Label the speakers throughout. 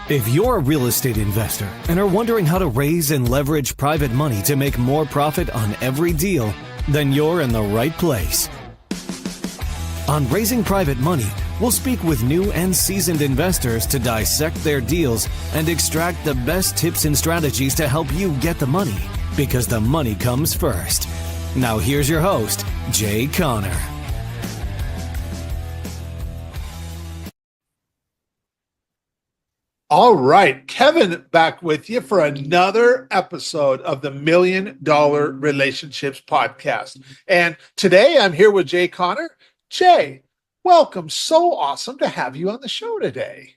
Speaker 1: If you're a real estate investor and are wondering how to raise and leverage private money to make more profit on every deal, then you're in the right place. On Raising Private Money, we'll speak with new and seasoned investors to dissect their deals and extract the best tips and strategies to help you get the money, because the money comes first. Now here's your host, Jay Conner.
Speaker 2: All right, Kevin back with you for another episode of the $1 Million Relationships Podcast. And today I'm here with Jay Conner. Jay, welcome. So awesome to have you on the show today.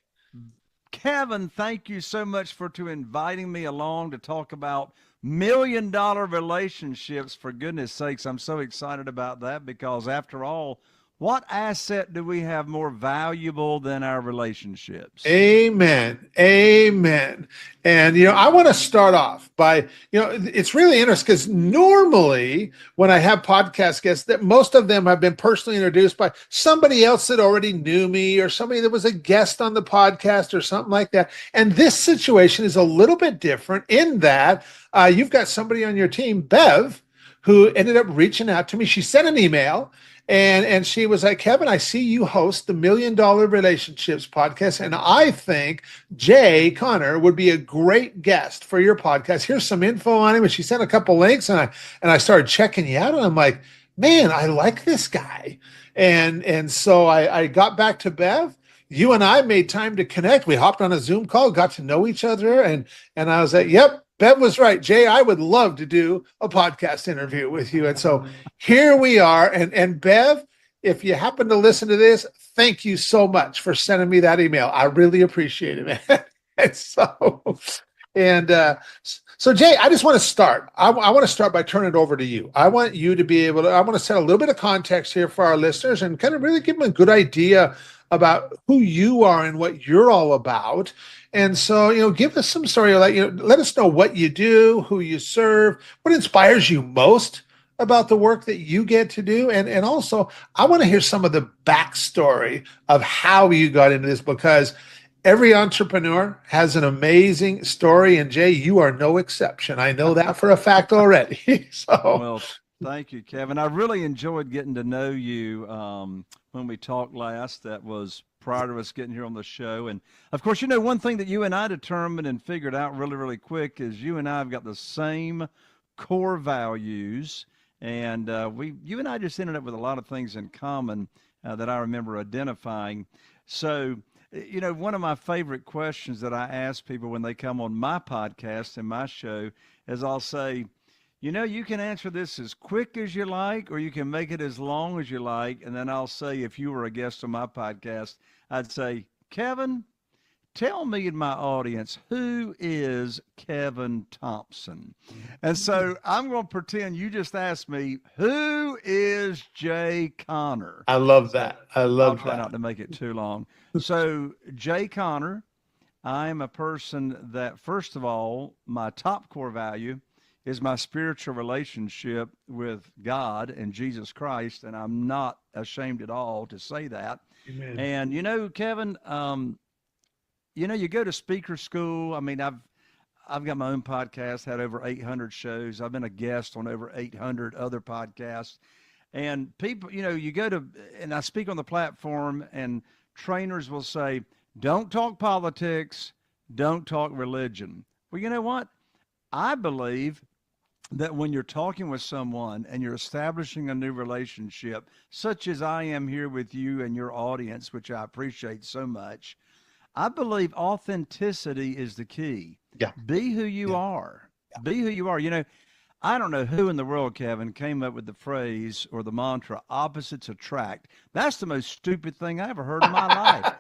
Speaker 3: Kevin, thank you so much for inviting me along to talk about $1 million relationships. For goodness sakes, I'm so excited about that because after all, what asset do we have more valuable than our relationships?
Speaker 2: Amen. Amen. And, I want to start off by, it's really interesting because normally when I have podcast guests, that most of them have been personally introduced by somebody else that already knew me or somebody that was a guest on the podcast or something like that. And this situation is a little bit different in that you've got somebody on your team, Bev, who ended up reaching out to me. She sent an email. And she was like, Kevin, I see you host the $1 Million Relationships Podcast, and I think Jay Conner would be a great guest for your podcast. Here's some info on him. And she sent a couple links, and I started checking you out, and I'm like, man, I like this guy. And so I got back to Bev. You and I made time to connect. We hopped on a Zoom call, got to know each other, and I was like, yep. Bev was right. Jay, I would love to do a podcast interview with you. And so here we are. And Bev, if you happen to listen to this, thank you so much for sending me that email. I really appreciate it, man. So Jay, I just want to start. I want to start by turning it over to you. I want you to be able to, I want to set a little bit of context here for our listeners and kind of really give them a good idea about who you are and what you're all about. And so, give us some story. Let us know what you do, who you serve, what inspires you most about the work that you get to do. And also, I want to hear some of the backstory of how you got into this, because every entrepreneur has an amazing story. And Jay, you are no exception. I know that for a fact already.
Speaker 3: Well, thank you, Kevin. I really enjoyed getting to know you when we talked last. That was prior to us getting here on the show. And of course, one thing that you and I determined and figured out really, really quick is you and I have got the same core values. And you and I just ended up with a lot of things in common that I remember identifying. So, one of my favorite questions that I ask people when they come on my podcast and my show is I'll say, you can answer this as quick as you like, or you can make it as long as you like. And then I'll say, if you were a guest on my podcast, I'd say, Kevin, tell me and my audience, who is Kevin Thompson? And so I'm going to pretend you just asked me, who is Jay Conner?
Speaker 2: I love that.
Speaker 3: I'll try not to make it too long. So Jay Conner, I'm a person that, first of all, my top core value is my spiritual relationship with God and Jesus Christ, and I'm not ashamed at all to say that.
Speaker 2: Amen.
Speaker 3: And Kevin, you go to speaker school. I mean, I've got my own podcast, had over 800 shows. I've been a guest on over 800 other podcasts, and people, you go to, and I speak on the platform, and trainers will say, "Don't talk politics, don't talk religion." Well, you know what? I believe that when you're talking with someone and you're establishing a new relationship, such as I am here with you and your audience, which I appreciate so much, I believe authenticity is the key.
Speaker 2: Yeah.
Speaker 3: Be who you are. Yeah. Be who you are. I don't know who in the world, Kevin, came up with the phrase or the mantra, opposites attract. That's the most stupid thing I ever heard in my life.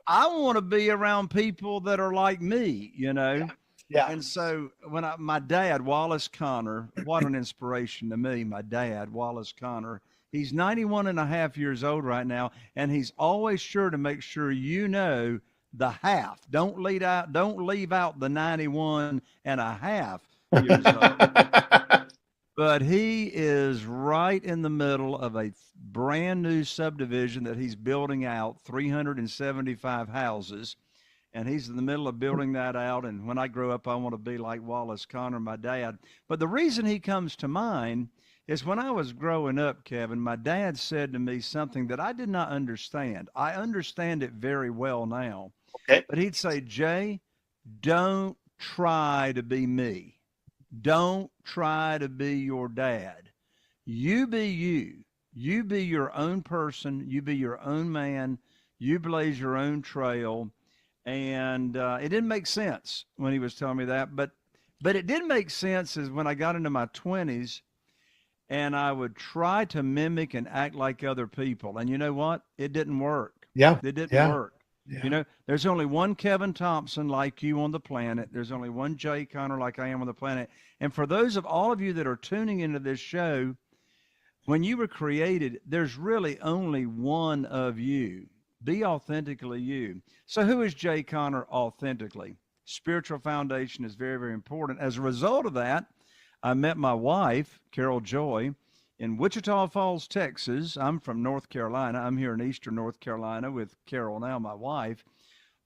Speaker 3: I want to be around people that are like me, Yeah.
Speaker 2: Yeah.
Speaker 3: And so when my dad, Wallace Conner, what an inspiration to me, my dad, Wallace Conner, he's 91 and a half years old right now, and he's always sure to make sure the half. Don't leave out the 91 and a half years old. But he is right in the middle of a brand new subdivision that he's building out, 375 houses. and he's in the middle of building that out. And when I grow up, I want to be like Wallace Connor, my dad. But the reason he comes to mind is when I was growing up, Kevin, my dad said to me something that I did not understand. I understand it very well now.
Speaker 2: Okay.
Speaker 3: But he'd say, Jay, don't try to be me. Don't try to be your dad. You be you. You be your own person. You be your own man. You blaze your own trail. And it didn't make sense when he was telling me that. But it did make sense is when I got into my 20s and I would try to mimic and act like other people. And you know what? It didn't work.
Speaker 2: Yeah.
Speaker 3: It didn't work.
Speaker 2: Yeah.
Speaker 3: You know, there's only one Kevin Thompson like you on the planet. There's only one Jay Connor like I am on the planet. And for those of all of you that are tuning into this show, when you were created, there's really only one of you. Be authentically you. So who is Jay Connor authentically? Spiritual foundation is very, very important. As a result of that, I met my wife, Carol Joy, in Wichita Falls, Texas. I'm from North Carolina. I'm here in Eastern North Carolina with Carol now, my wife.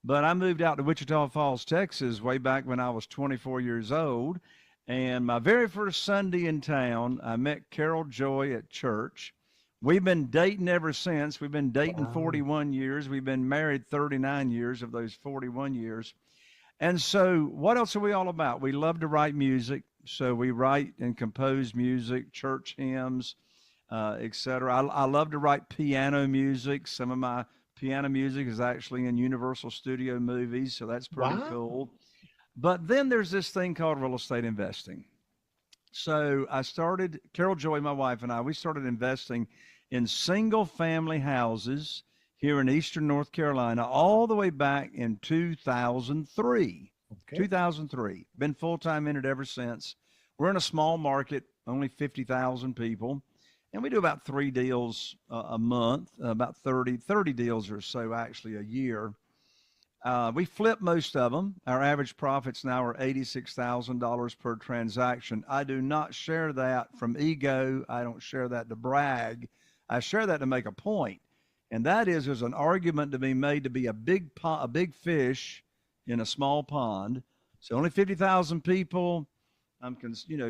Speaker 3: But I moved out to Wichita Falls, Texas way back when I was 24 years old. And my very first Sunday in town, I met Carol Joy at church. We've been dating ever since. We've been dating 41 years. We've been married 39 years of those 41 years. And so what else are we all about? We love to write music. So we write and compose music, church hymns, etc. I love to write piano music. Some of my piano music is actually in Universal Studio movies, so that's pretty cool. But then there's this thing called real estate investing. So I started, Carol Joy, my wife, and I, we started investing in single family houses here in Eastern North Carolina all the way back in 2003. Okay. 2003. Been full-time in it ever since. We're in a small market, only 50,000 people, and we do about 3 deals a month, about 30 deals or so actually a year. We flip most of them. Our average profits now are $86,000 per transaction. I do not share that from ego. I don't share that to brag. I share that to make a point, and that is there's an argument to be made to be a big fish in a small pond. So only 50,000 people.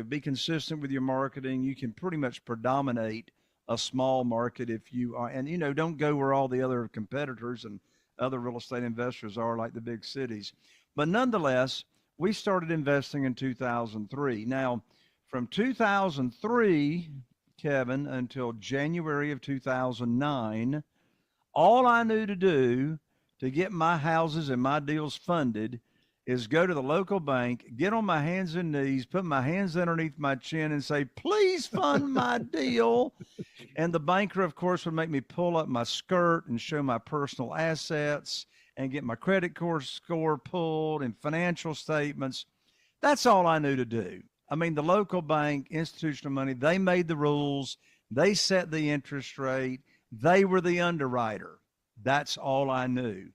Speaker 3: Be consistent with your marketing. You can pretty much predominate a small market if you are, and don't go where all the other competitors and other real estate investors are, like the big cities. But nonetheless, we started investing in 2003. Now, from 2003, Kevin, until January of 2009, all I knew to do to get my houses and my deals funded is go to the local bank, get on my hands and knees, put my hands underneath my chin and say, please fund my deal. And the banker, of course, would make me pull up my skirt and show my personal assets and get my credit score pulled and financial statements. That's all I knew to do. I mean, the local bank, institutional money, they made the rules. They set the interest rate. They were the underwriter. That's all I knew.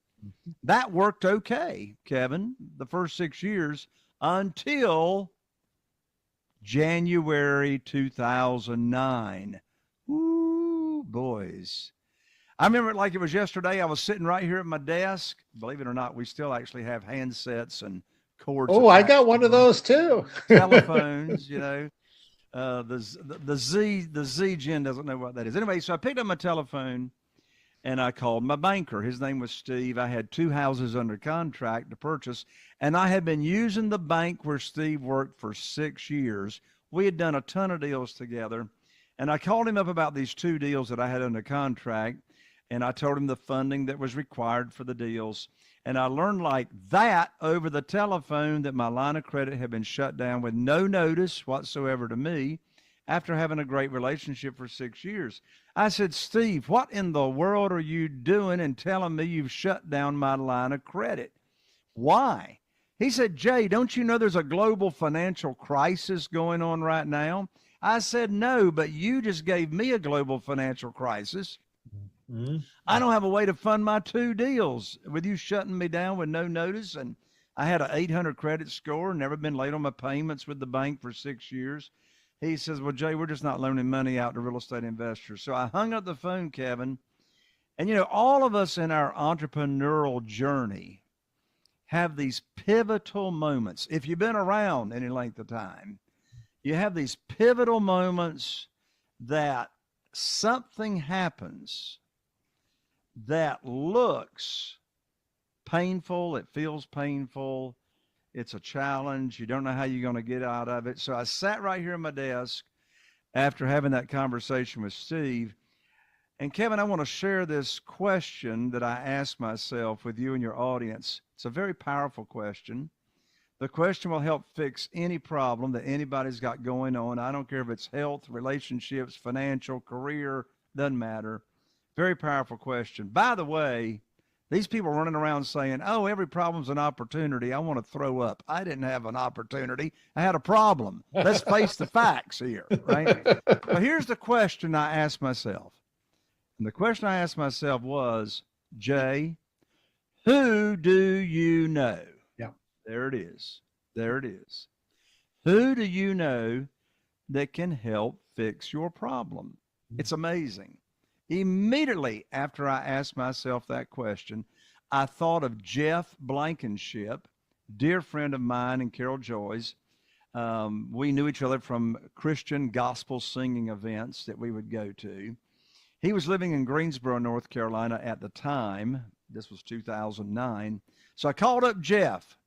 Speaker 3: That worked okay, Kevin, the first 6 years until January 2009. Ooh, boys. I remember it like it was yesterday. I was sitting right here at my desk. Believe it or not, we still actually have handsets and cords.
Speaker 2: Oh, I got one of those too.
Speaker 3: Telephones, the Z Gen doesn't know what that is. Anyway, so I picked up my telephone and I called my banker. His name was Steve. I had 2 houses under contract to purchase, and I had been using the bank where Steve worked for 6 years. We had done a ton of deals together, and I called him up about these 2 deals that I had under contract, and I told him the funding that was required for the deals. And I learned like that over the telephone that my line of credit had been shut down with no notice whatsoever to me after having a great relationship for 6 years. I said, Steve, what in the world are you doing and telling me you've shut down my line of credit? Why? He said, Jay, don't you know there's a global financial crisis going on right now? I said, no, but you just gave me a global financial crisis. Mm-hmm. I don't have a way to fund my 2 deals with you shutting me down with no notice. And I had an 800 credit score, never been late on my payments with the bank for 6 years. He says, well, Jay, we're just not loaning money out to real estate investors. So I hung up the phone, Kevin. And, all of us in our entrepreneurial journey, have these pivotal moments. If you've been around any length of time, you have these pivotal moments that something happens that looks painful. It feels painful. It's a challenge. You don't know how you're going to get out of it. So I sat right here at my desk after having that conversation with Steve. And Kevin, I want to share this question that I asked myself with you and your audience. It's a very powerful question. The question will help fix any problem that anybody's got going on. I don't care if it's health, relationships, financial, career, doesn't matter. Very powerful question. By the way, these people running around saying, oh, every problem's an opportunity. I want to throw up. I didn't have an opportunity. I had a problem. Let's face the facts here, right? But here's the question I asked myself. And the question I asked myself was, Jay, who do you know?
Speaker 2: Yeah.
Speaker 3: There it is. There it is. Who do you know that can help fix your problem? It's amazing. Immediately after I asked myself that question, I thought of Jeff Blankenship, dear friend of mine and Carol Joy's. We knew each other from Christian gospel singing events that we would go to. He was living in Greensboro, North Carolina at the time. This was 2009. So I called up Jeff,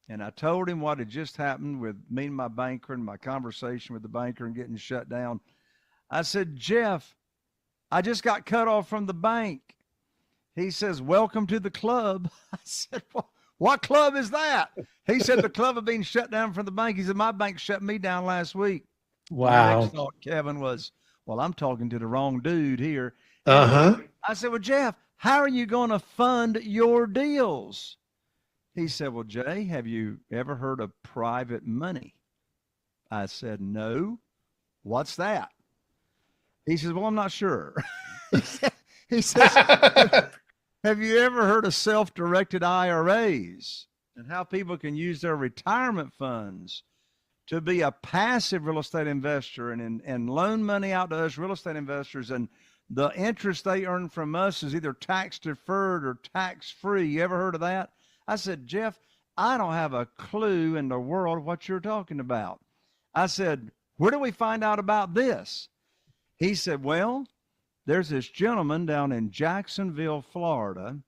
Speaker 3: and I told him what had just happened with me and my banker and my conversation with the banker and getting shut down. I said, Jeff, I just got cut off from the bank. He says, welcome to the club. I said, what club is that? He said, the club of being shut down from the bank. He said, my bank shut me down last week.
Speaker 2: Wow.
Speaker 3: My next thought, Kevin, was, well, I'm talking to the wrong dude here.
Speaker 2: Uh-huh.
Speaker 3: I said, well, Jeff, how are you going to fund your deals? He said, well, Jay, have you ever heard of private money? I said, no. What's that? He says, well, I'm not sure. He says, have you ever heard of self-directed IRAs and how people can use their retirement funds to be a passive real estate investor and loan money out to us real estate investors, and the interest they earn from us is either tax deferred or tax free? You ever heard of that? I said, Jeff, I don't have a clue in the world what you're talking about. I said, where do we find out about this? He said, well, there's this gentleman down in Jacksonville, Florida,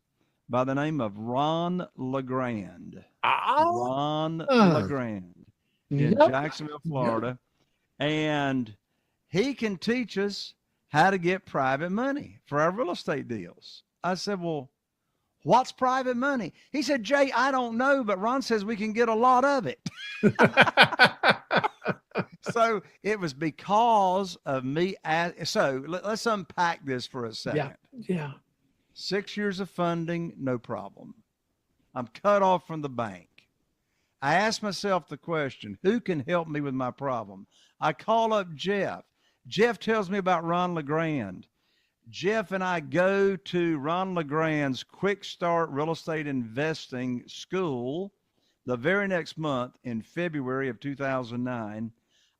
Speaker 3: by the name of Ron LeGrand. Ron LeGrand in Jacksonville, Florida. And he can teach us how to get private money for our real estate deals. I said, well, what's private money? He said, Jay, I don't know, but Ron says we can get a lot of it. So it was because of me. So let's unpack this for a second.
Speaker 2: Yeah.
Speaker 3: 6 years of funding, no problem. I'm cut off from the bank. I asked myself the question, who can help me with my problem? I call up Jeff. Jeff tells me about Ron LeGrand. Jeff and I go to Ron LeGrand's Quick Start Real Estate Investing School the very next month in February of 2009.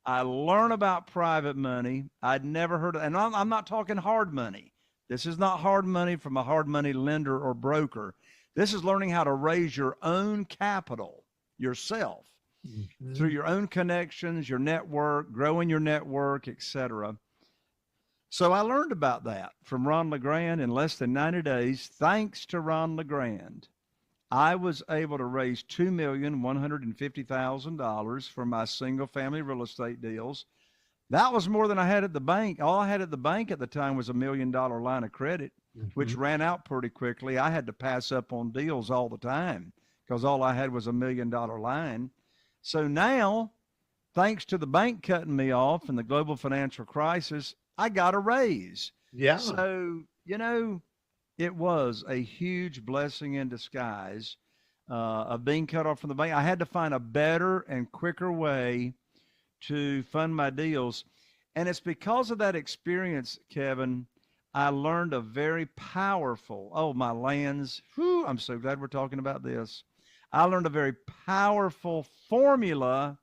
Speaker 3: I learn about private money. I'd never heard of, and I'm not talking hard money. This is not hard money from a hard money lender or broker. This is learning how to raise your own capital yourself through your own connections, your network, growing your network, etc. So I learned about that from Ron LeGrand in less than 90 days. Thanks to Ron LeGrand, I was able to raise $2,150,000 for my single family real estate deals. That was more than I had at the bank. All I had at the bank at the time was $1 million line of credit, which ran out pretty quickly. I had to pass up on deals all the time because all I had was $1 million line. So now, thanks to the bank cutting me off and the global financial crisis, I got a raise.
Speaker 2: Yeah.
Speaker 3: So, it was a huge blessing in disguise of being cut off from the bank. I had to find a better and quicker way to fund my deals. And it's because of that experience, Kevin, I learned a very powerful, my lands, I'm so glad we're talking about this. I learned a very powerful formula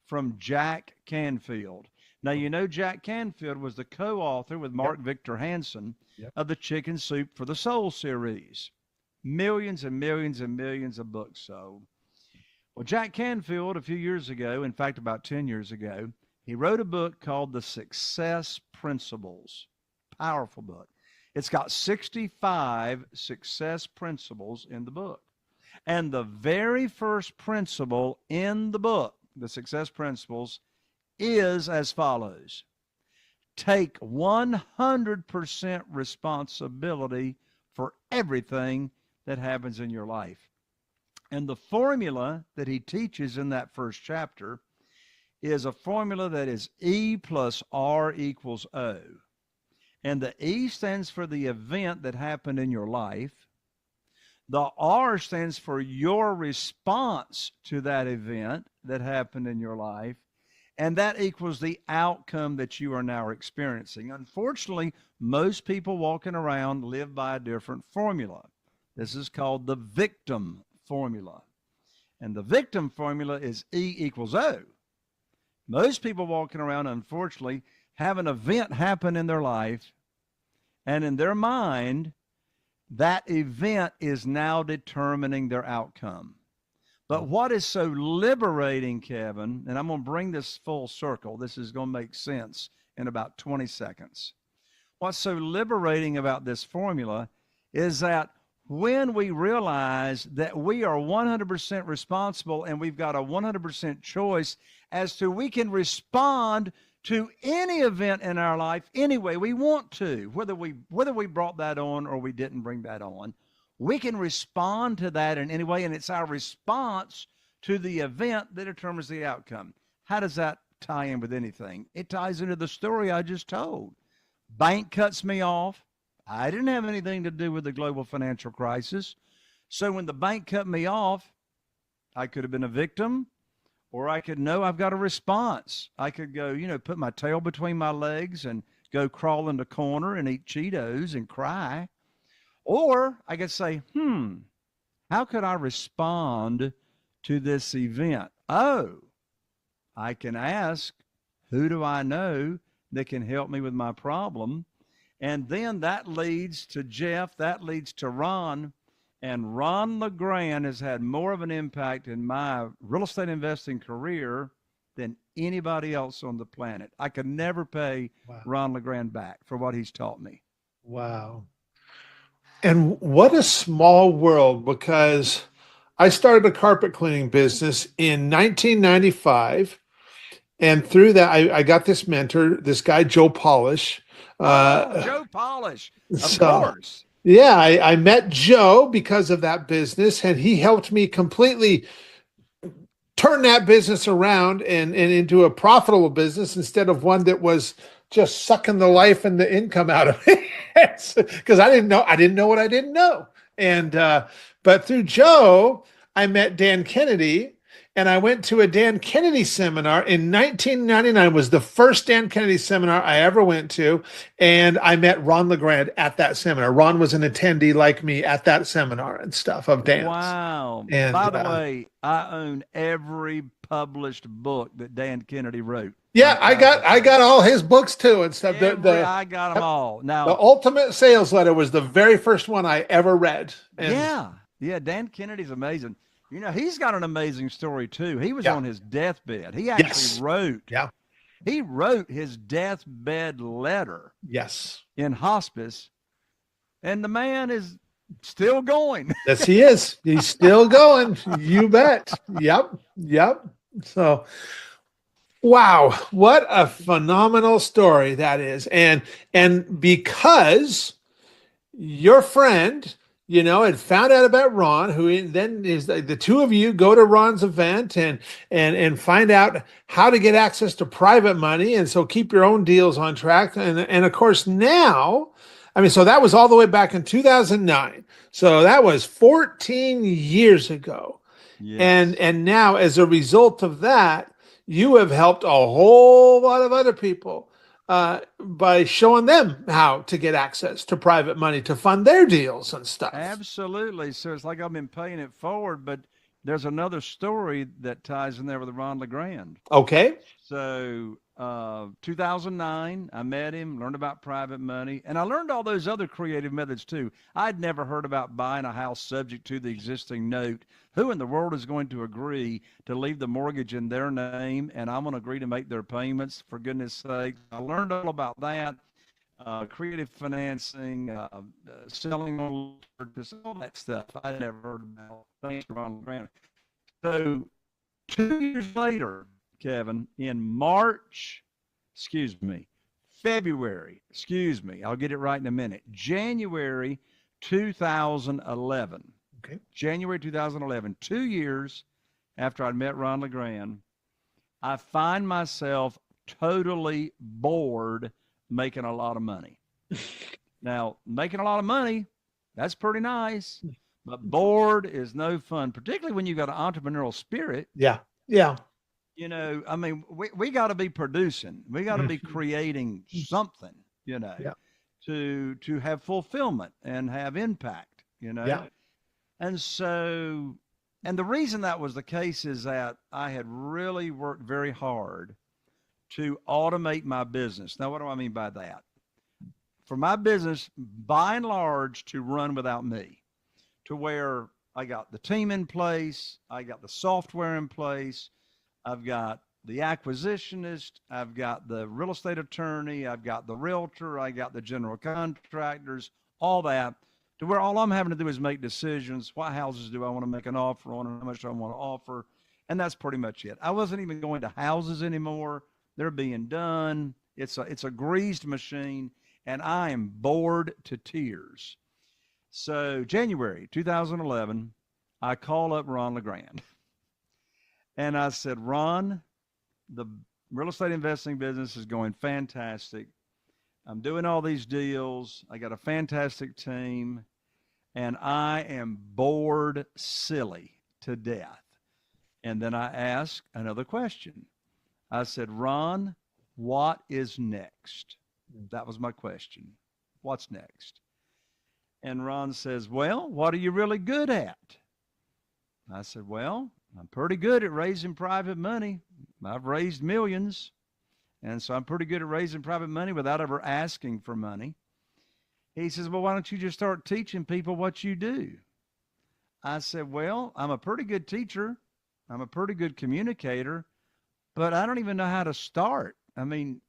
Speaker 3: from Jack Canfield. Now, Jack Canfield was the co-author with Mark Victor Hansen of the Chicken Soup for the Soul series. millions and millions and millions of books sold. Well, Jack Canfield, a few years ago, in fact, about 10 years ago, he wrote a book called The Success Principles. Powerful book. It's got 65 success principles in the book. And the very first principle in the book, the success principles, is as follows. Take 100% responsibility for everything that happens in your life. And the formula that he teaches in that first chapter is a formula that is E plus R equals O. And the E stands for the event that happened in your life. The R stands for your response to that event that happened in your life. And that equals the outcome that you are now experiencing. Unfortunately, most people walking around live by a different formula. This is called the victim formula. And the victim formula is E equals O. Most people walking around, unfortunately, have an event happen in their life, and in their mind, that event is now determining their outcome. But what is so liberating, Kevin, and I'm going to bring this full circle. This is going to make sense in about 20 seconds. What's so liberating about this formula is that when we realize that we are 100% responsible and we've got a 100% choice as to we can respond to any event in our life any way we want to, whether we brought that on or we didn't bring that on, we can respond to that in any way, and it's our response to the event that determines the outcome. How does that tie in with anything? It ties into the story I just told. Bank cuts me off. I didn't have anything to do with the global financial crisis. So when the bank cut me off, I could have been a victim, or I could know I've got a response. I could go, put my tail between my legs and go crawl in the corner and eat Cheetos and cry. Or I could say, how could I respond to this event? Oh, I can ask, who do I know that can help me with my problem? And then that leads to Jeff, that leads to Ron. And Ron LeGrand has had more of an impact in my real estate investing career than anybody else on the planet. I could never pay Ron LeGrand back for what he's taught me.
Speaker 2: Wow. And what a small world, because I started a carpet cleaning business in 1995. And through that, I got this mentor, this guy, Joe Polish.
Speaker 3: Joe Polish, of course.
Speaker 2: Yeah, I met Joe because of that business, and he helped me completely turn that business around and into a profitable business instead of one that was just sucking the life and the income out of it. Because I didn't know what I didn't know. And but through Joe, I met Dan Kennedy. And I went to a Dan Kennedy seminar in 1999. Was the first Dan Kennedy seminar I ever went to. And I met Ron LeGrand at that seminar. Ron was an attendee like me at that seminar and stuff of Dan's.
Speaker 3: Wow. And by the way, I own every published book that Dan Kennedy wrote.
Speaker 2: Yeah, I got all his books too and stuff.
Speaker 3: I got them all. Now,
Speaker 2: the Ultimate Sales Letter was the very first one I ever read. And
Speaker 3: yeah, Dan Kennedy's amazing. He's got an amazing story too. He was on his deathbed. He actually wrote. Yeah. He wrote his deathbed letter.
Speaker 2: Yes.
Speaker 3: In hospice, and the man is still going.
Speaker 2: Yes, he is. He's still going. You bet. Yep. So, wow, what a phenomenal story that is, and because your friend, had found out about Ron, who then is the two of you go to Ron's event and find out how to get access to private money. And so keep your own deals on track. And of course now, so that was all the way back in 2009. So that was 14 years ago. Yes. And now as a result of that, you have helped a whole lot of other people by showing them how to get access to private money to fund their deals and stuff.
Speaker 3: Absolutely. So it's like I've been paying it forward, but there's another story that ties in there with Ron LeGrand.
Speaker 2: Okay.
Speaker 3: So 2009, I met him, learned about private money, and I learned all those other creative methods too. I'd never heard about buying a house subject to the existing note. Who in the world is going to agree to leave the mortgage in their name, and I'm going to agree to make their payments, for goodness sake? I learned all about that. Creative financing, selling on purchase, all that stuff I never heard about. Thanks to Ron LeGrand. So 2 years later, Kevin, in February, I'll get it right in a minute, January 2011.
Speaker 2: Okay.
Speaker 3: January 2011, 2 years after I'd met Ron LeGrand, I find myself totally bored making a lot of money. Now, making a lot of money, that's pretty nice, but bored is no fun, particularly when you've got an entrepreneurial spirit.
Speaker 2: Yeah. Yeah.
Speaker 3: You know, I mean, we got to be producing. We got to be creating something, you know, to have fulfillment and have impact, you know.
Speaker 2: Yeah.
Speaker 3: And so, and the reason that was the case is that I had really worked very hard to automate my business. Now, what do I mean by that? For my business, by and large, to run without me, to where I got the team in place, I got the software in place, I've got the acquisitionist, I've got the real estate attorney, I've got the realtor, I got the general contractors, all that, to where all I'm having to do is make decisions. What houses do I want to make an offer on, and how much do I want to offer? And that's pretty much it. I wasn't even going to houses anymore. They're being done. It's a greased machine, and I am bored to tears. So January 2011, I call up Ron LeGrand. And I said, Ron, the real estate investing business is going fantastic. I'm doing all these deals. I got a fantastic team, and I am bored silly to death. And then I asked another question. I said, Ron, what is next? That was my question. What's next? And Ron says, well, what are you really good at? I said, well, I'm pretty good at raising private money. I've raised millions. And so I'm pretty good at raising private money without ever asking for money. He says, well, why don't you just start teaching people what you do? I said, well, I'm a pretty good teacher. I'm a pretty good communicator, but I don't even know how to start. I mean,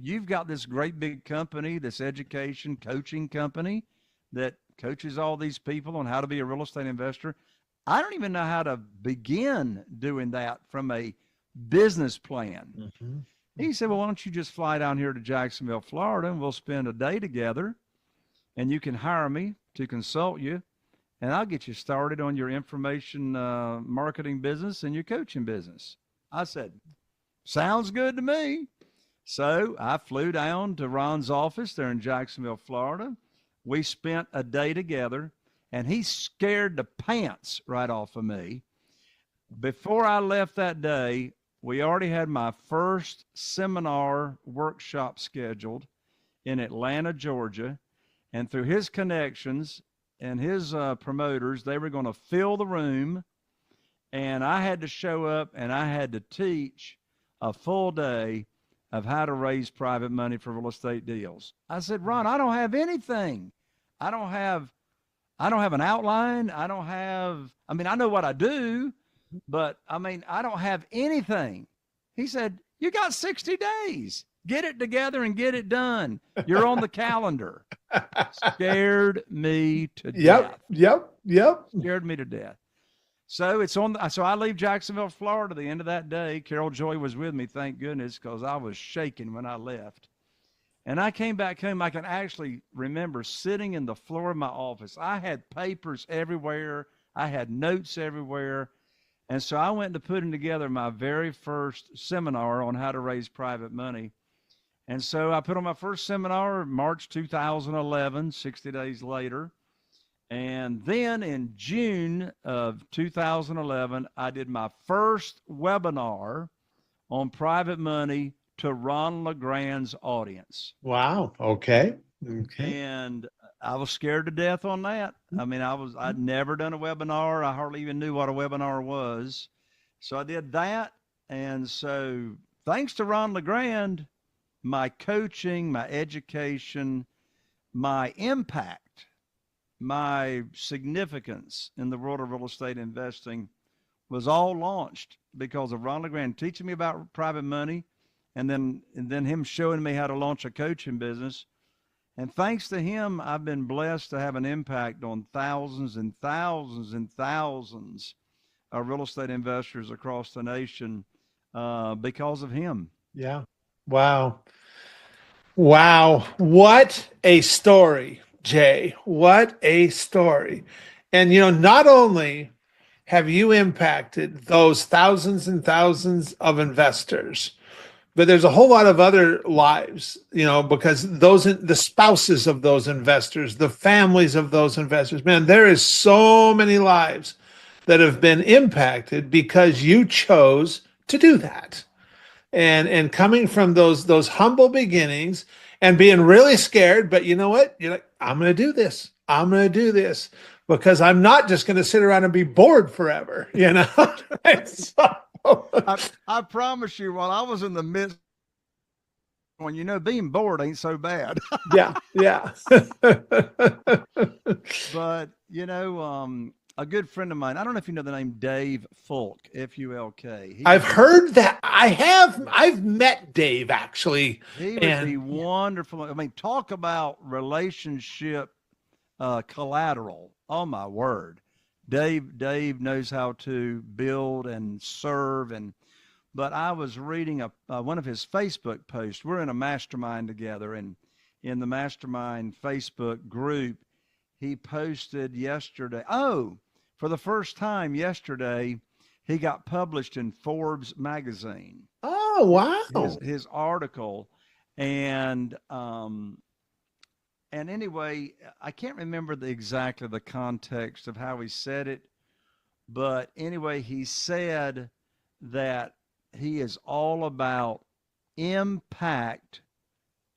Speaker 3: you've got this great big company, this education coaching company that coaches all these people on how to be a real estate investor. I don't even know how to begin doing that from a business plan. Mm-hmm. He said, well, why don't you just fly down here to Jacksonville, Florida, and we'll spend a day together, and you can hire me to consult you, and I'll get you started on your information marketing business and your coaching business. I said, sounds good to me. So I flew down to Ron's office there in Jacksonville, Florida. We spent a day together, and he scared the pants right off of me. Before I left that day, we already had my first seminar workshop scheduled in Atlanta, Georgia. And through his connections and his promoters, they were going to fill the room. And I had to show up and I had to teach a full day of how to raise private money for real estate deals. I said, Ron, I don't have anything. I don't have an outline. I know what I do, but I don't have anything. He said, you got 60 days. Get it together and get it done. You're on the calendar. Scared me to death.
Speaker 2: Yep.
Speaker 3: Scared me to death. So so I leave Jacksonville, Florida the end of that day. Carol Joy was with me, thank goodness, because I was shaking when I left. And I came back home. I can actually remember sitting in the floor of my office. I had papers everywhere. I had notes everywhere. And so I went to putting together my very first seminar on how to raise private money. And so I put on my first seminar March 2011, 60 days later. And then in June of 2011, I did my first webinar on private money to Ron LeGrand's audience.
Speaker 2: Wow. Okay.
Speaker 3: And I was scared to death on that. I mean, I'd never done a webinar. I hardly even knew what a webinar was. So I did that. And so thanks to Ron LeGrand, my coaching, my education, my impact, my significance in the world of real estate investing was all launched because of Ron LeGrand teaching me about private money, and then him showing me how to launch a coaching business. And thanks to him, I've been blessed to have an impact on thousands and thousands and thousands of real estate investors across the nation because of him.
Speaker 2: Yeah. Wow. Wow. What a story, Jay. What a story. And, not only have you impacted those thousands and thousands of investors, but there's a whole lot of other lives, because the spouses of those investors, the families of those investors, man, there is so many lives that have been impacted because you chose to do that. And coming from those humble beginnings and being really scared, but you know what? You're like, I'm going to do this. I'm going to do this because I'm not just going to sit around and be bored forever, So,
Speaker 3: I promise you, while I was in the midst, being bored ain't so bad.
Speaker 2: Yeah.
Speaker 3: But, a good friend of mine, I don't know if you know the name Dave Fulk, F-U-L-K.
Speaker 2: I've heard that. I've met Dave, actually.
Speaker 3: He would be wonderful. I mean, talk about relationship collateral. Oh, my word. Dave knows how to build and serve. But I was reading one of his Facebook posts. We're in a mastermind together, and in the mastermind Facebook group, he posted yesterday. Oh, for the first time yesterday, he got published in Forbes magazine.
Speaker 2: Oh, wow.
Speaker 3: His article. And anyway, I can't remember exactly the context of how he said it. But anyway, he said that he is all about impact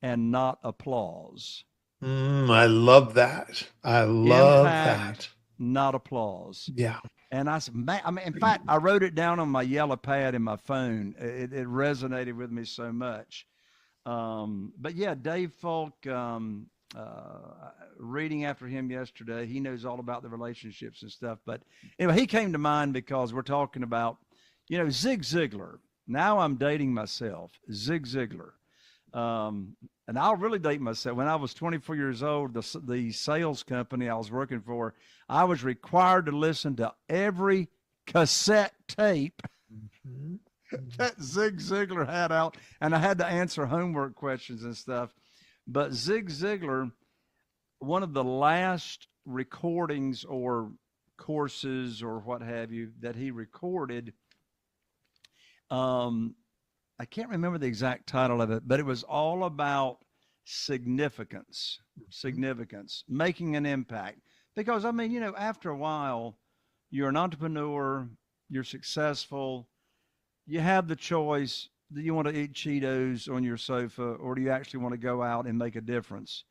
Speaker 3: and not applause.
Speaker 2: I love that. I love
Speaker 3: Impact,
Speaker 2: that.
Speaker 3: not applause.
Speaker 2: Yeah.
Speaker 3: And I said, in fact, I wrote it down on my yellow pad in my phone. It resonated with me so much. But yeah, Dave Fulk, reading after him yesterday, he knows all about the relationships and stuff. But anyway, he came to mind because we're talking about, Zig Ziglar. Now I'm dating myself, Zig Ziglar. And I'll really date myself. When I was 24 years old, the sales company I was working for, I was required to listen to every cassette tape that Zig Ziglar had out, and I had to answer homework questions and stuff. But Zig Ziglar, one of the last recordings or courses or what have you that he recorded, I can't remember the exact title of it, but it was all about significance, making an impact. Because, after a while, you're an entrepreneur, you're successful, you have the choice. Do you want to eat Cheetos on your sofa, or do you actually want to go out and make a difference?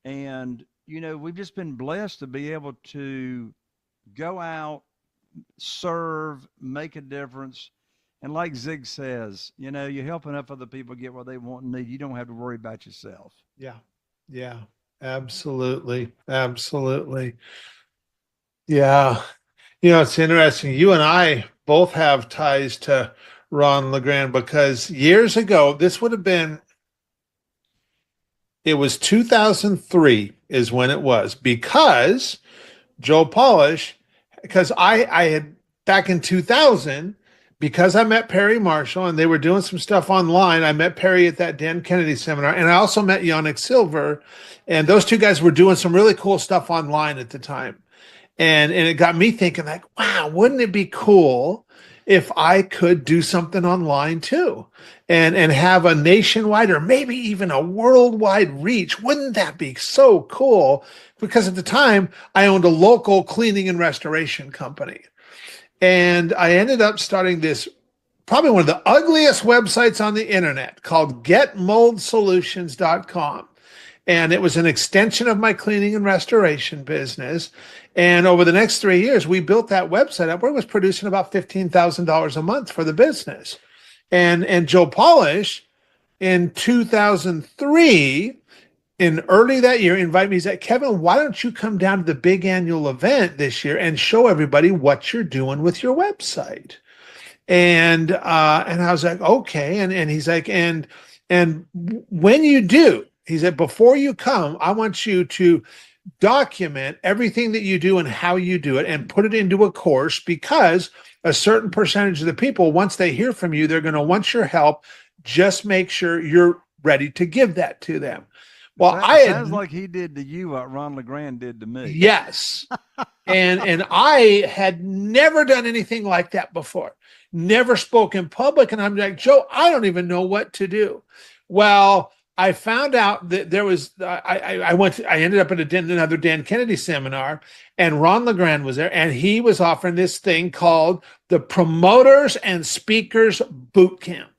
Speaker 3: And, we've just been blessed to be able to go out, serve, make a difference. And like Zig says, you help enough other people get what they want and need. You don't have to worry about yourself.
Speaker 2: Yeah, absolutely. Absolutely. Yeah. It's interesting. You and I both have ties to Ron LeGrand because years ago, it was 2003 is when it was, because Joe Polish, because I had back in 2000, because I met Perry Marshall and they were doing some stuff online. I met Perry at that Dan Kennedy seminar, and I also met Yannick Silver, and those two guys were doing some really cool stuff online at the time. And it got me thinking, like, wow, wouldn't it be cool if I could do something online too and have a nationwide or maybe even a worldwide reach? Wouldn't that be so cool? Because at the time I owned a local cleaning and restoration company. And I ended up starting this, probably one of the ugliest websites on the internet, called getmoldsolutions.com. And it was an extension of my cleaning and restoration business. And over the next 3 years, we built that website up where it was producing about $15,000 a month for the business. And Joe Polish in 2003, in early that year, invited me. He said, Kevin, why don't you come down to the big annual event this year and show everybody what you're doing with your website? And I was like, okay. And he's like, and when you do, he said, before you come, I want you to document everything that you do and how you do it and put it into a course, because a certain percentage of the people, once they hear from you, they're going to want your help. Just make sure you're ready to give that to them. Well,
Speaker 3: sounds like he did to you what Ron LeGrand did to me.
Speaker 2: Yes. and I had never done anything like that before. Never spoke in public. And I'm like, Joe, I don't even know what to do. Well, I found out that there was, I ended up at another Dan Kennedy seminar, and Ron LeGrand was there, and he was offering this thing called the Promoters and Speakers Boot Camp.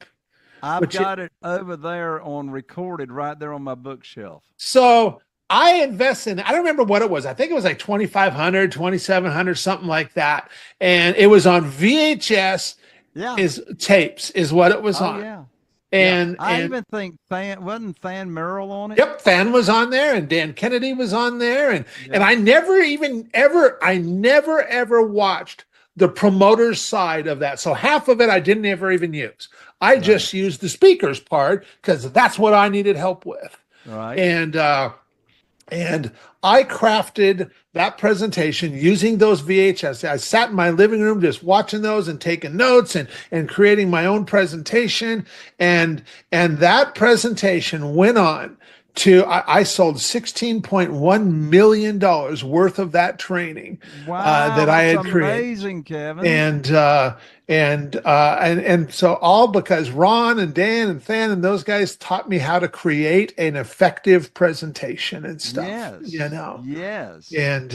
Speaker 3: I've got it over there on recorded right there on my bookshelf.
Speaker 2: So I invested in, I don't remember what it was. I think it was like 2,500, 2,700, something like that. And it was on VHS tapes is what it was on.
Speaker 3: Yeah.
Speaker 2: And
Speaker 3: I even think wasn't Than Merrill on it?
Speaker 2: Yep, Than was on there, and Dan Kennedy was on there, and I never ever watched the promoter's side of that. So half of it I didn't ever even use. I just used the speaker's part because that's what I needed help with.
Speaker 3: Right.
Speaker 2: And I crafted that presentation using those VHS. I sat in my living room just watching those and taking notes and creating my own presentation. And that presentation went on to, I sold $16.1 million worth of that training.
Speaker 3: Wow,
Speaker 2: that I had
Speaker 3: that's
Speaker 2: created.
Speaker 3: Amazing, Kevin.
Speaker 2: And so all because Ron and Dan and Than and those guys taught me how to create an effective presentation and stuff.
Speaker 3: Yes. Yes.
Speaker 2: And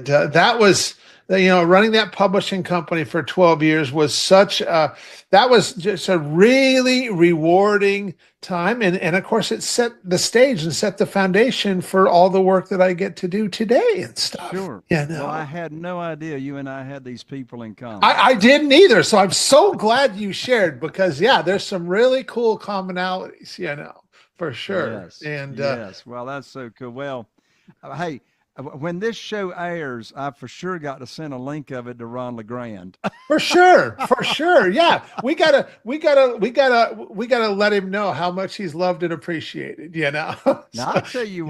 Speaker 2: that was, running that publishing company for 12 years was that was just a really rewarding time. And of course it set the stage and set the foundation for all the work that I get to do today and stuff.
Speaker 3: Sure. Well, I had no idea you and I had these people in common.
Speaker 2: I didn't either. So I'm so glad you shared, because there's some really cool commonalities, for sure.
Speaker 3: Yes.
Speaker 2: And
Speaker 3: yes. Well, that's so cool. Well, hey, when this show airs, I for sure got to send a link of it to Ron LeGrand.
Speaker 2: For sure. Yeah. We gotta let him know how much he's loved and appreciated,
Speaker 3: Now, I tell you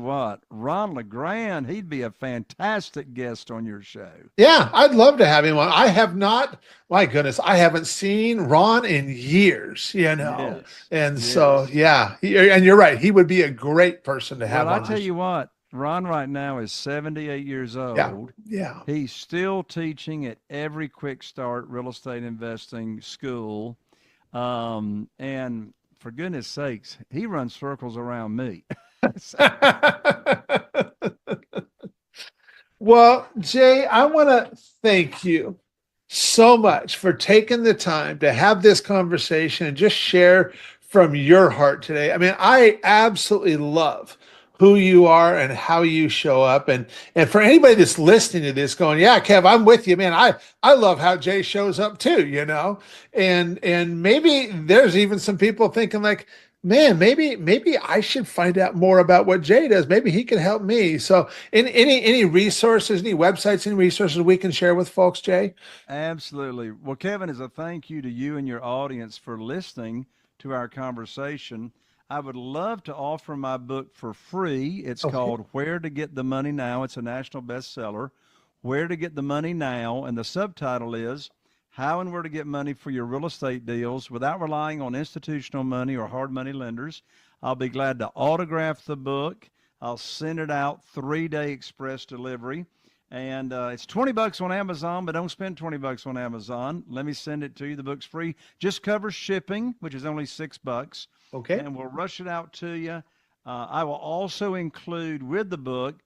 Speaker 3: what, Ron LeGrand, he'd be a fantastic guest on your show.
Speaker 2: Yeah, I'd love to have him on. I have not, my goodness, I haven't seen Ron in years,
Speaker 3: Yes.
Speaker 2: And so, and you're right. He would be a great person to have on.
Speaker 3: I'll tell you what, Ron right now is 78 years old.
Speaker 2: Yeah.
Speaker 3: He's still teaching at every quick start real estate investing school. And for goodness sakes, he runs circles around me.
Speaker 2: Well, Jay, I want to thank you so much for taking the time to have this conversation and just share from your heart today. I mean, I absolutely love who you are and how you show up. And for anybody that's listening to this going, yeah, Kev, I'm with you, man. I love how Jay shows up too, and maybe there's even some people thinking like, man, maybe I should find out more about what Jay does. Maybe he can help me. So any resources, any websites, any resources we can share with folks, Jay?
Speaker 3: Absolutely. Well, Kevin, as a thank you to you and your audience for listening to our conversation, I would love to offer my book for free. It's called Where to Get the Money Now. It's a national bestseller, Where to Get the Money Now. And the subtitle is How and Where to Get Money for Your Real Estate Deals Without Relying on Institutional Money or Hard Money Lenders. I'll be glad to autograph the book. I'll send it out 3-day express delivery. And it's $20 on Amazon, but don't spend $20 on Amazon. Let me send it to you. The book's free. Just covers shipping, which is only $6.
Speaker 2: Okay.
Speaker 3: And we'll rush it out to you. I will also include with the book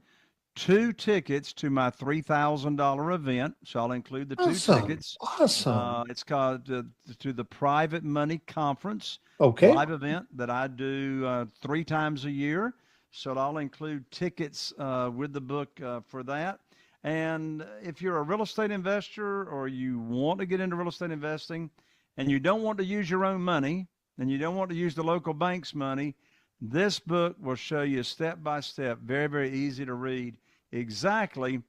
Speaker 3: 2 tickets to my $3,000 event. So I'll include the 2 tickets.
Speaker 2: Awesome.
Speaker 3: It's called to the Private Money Conference.
Speaker 2: Okay.
Speaker 3: Live event that I do 3 times a year. So I'll include tickets with the book for that. And if you're a real estate investor or you want to get into real estate investing and you don't want to use your own money and you don't want to use the local bank's money, this book will show you step by step, very, very easy to read, exactly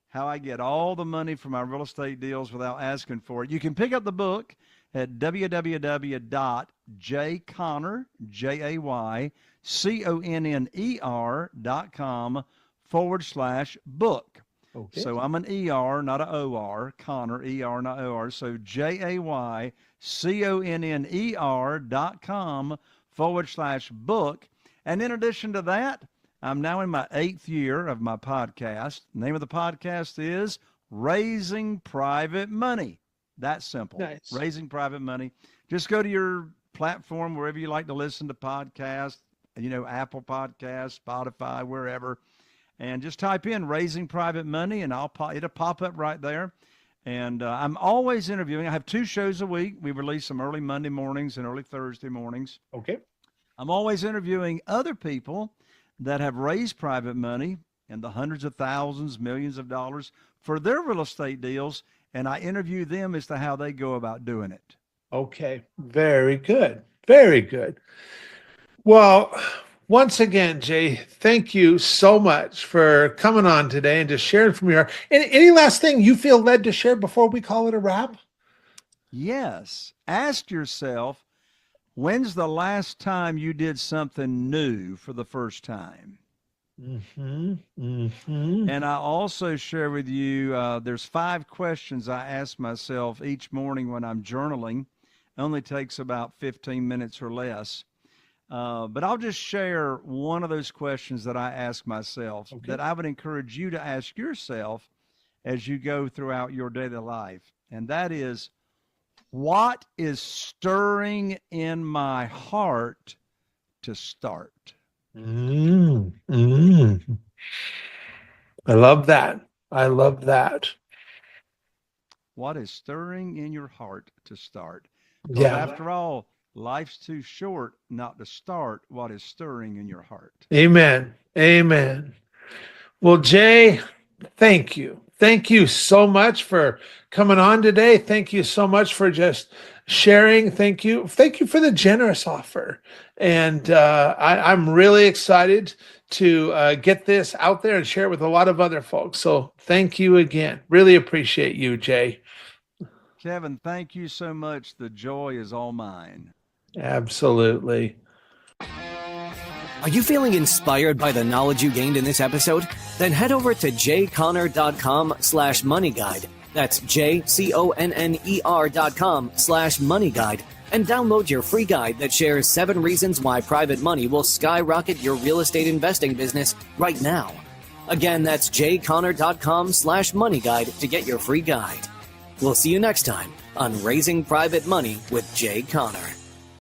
Speaker 3: how I get all the money from my real estate deals without asking for it. You can pick up the book at jayconner.com/book.
Speaker 2: Okay.
Speaker 3: So I'm an ER, not an OR, Connor, ER, not OR. So jayconner.com/book. And in addition to that, I'm now in my 8th year of my podcast. The name of the podcast is Raising Private Money. That's simple.
Speaker 2: Nice.
Speaker 3: Raising Private Money. Just go to your platform, wherever you like to listen to podcasts, Apple Podcasts, Spotify, wherever, and just type in Raising Private Money, and it'll pop up right there. And I'm always interviewing. I have 2 shows a week. We release them early Monday mornings and early Thursday mornings.
Speaker 2: Okay.
Speaker 3: I'm always interviewing other people that have raised private money in the hundreds of thousands, millions of dollars for their real estate deals, and I interview them as to how they go about doing it.
Speaker 2: Okay. Very good. Very good. Well, once again, Jay, thank you so much for coming on today and just sharing from your heart. Any last thing you feel led to share before we call it a wrap?
Speaker 3: Yes. Ask yourself, when's the last time you did something new for the first time?
Speaker 2: Mm-hmm. Mm-hmm.
Speaker 3: And I also share with you, there's 5 questions I ask myself each morning when I'm journaling. It only takes about 15 minutes or less. But I'll just share one of those questions that I ask myself that I would encourage you to ask yourself as you go throughout your daily life. And that is, what is stirring in my heart to start?
Speaker 2: Mm-hmm. I love that. I love that.
Speaker 3: What is stirring in your heart to start? Because after all, life's too short not to start what is stirring in your heart.
Speaker 2: Amen. Amen. Well, Jay, thank you. Thank you so much for coming on today. Thank you so much for just sharing. Thank you. Thank you for the generous offer. And I'm really excited to get this out there and share it with a lot of other folks. So thank you again. Really appreciate you, Jay.
Speaker 3: Kevin, thank you so much. The joy is all mine.
Speaker 2: Absolutely.
Speaker 1: Are you feeling inspired by the knowledge you gained in this episode? Then head over to jayconner.com/moneyguide. That's jayconner.com/moneyguide and download your free guide that shares 7 reasons why private money will skyrocket your real estate investing business right now. Again, that's jayconner.com/moneyguide to get your free guide. We'll see you next time on Raising Private Money with Jay Conner.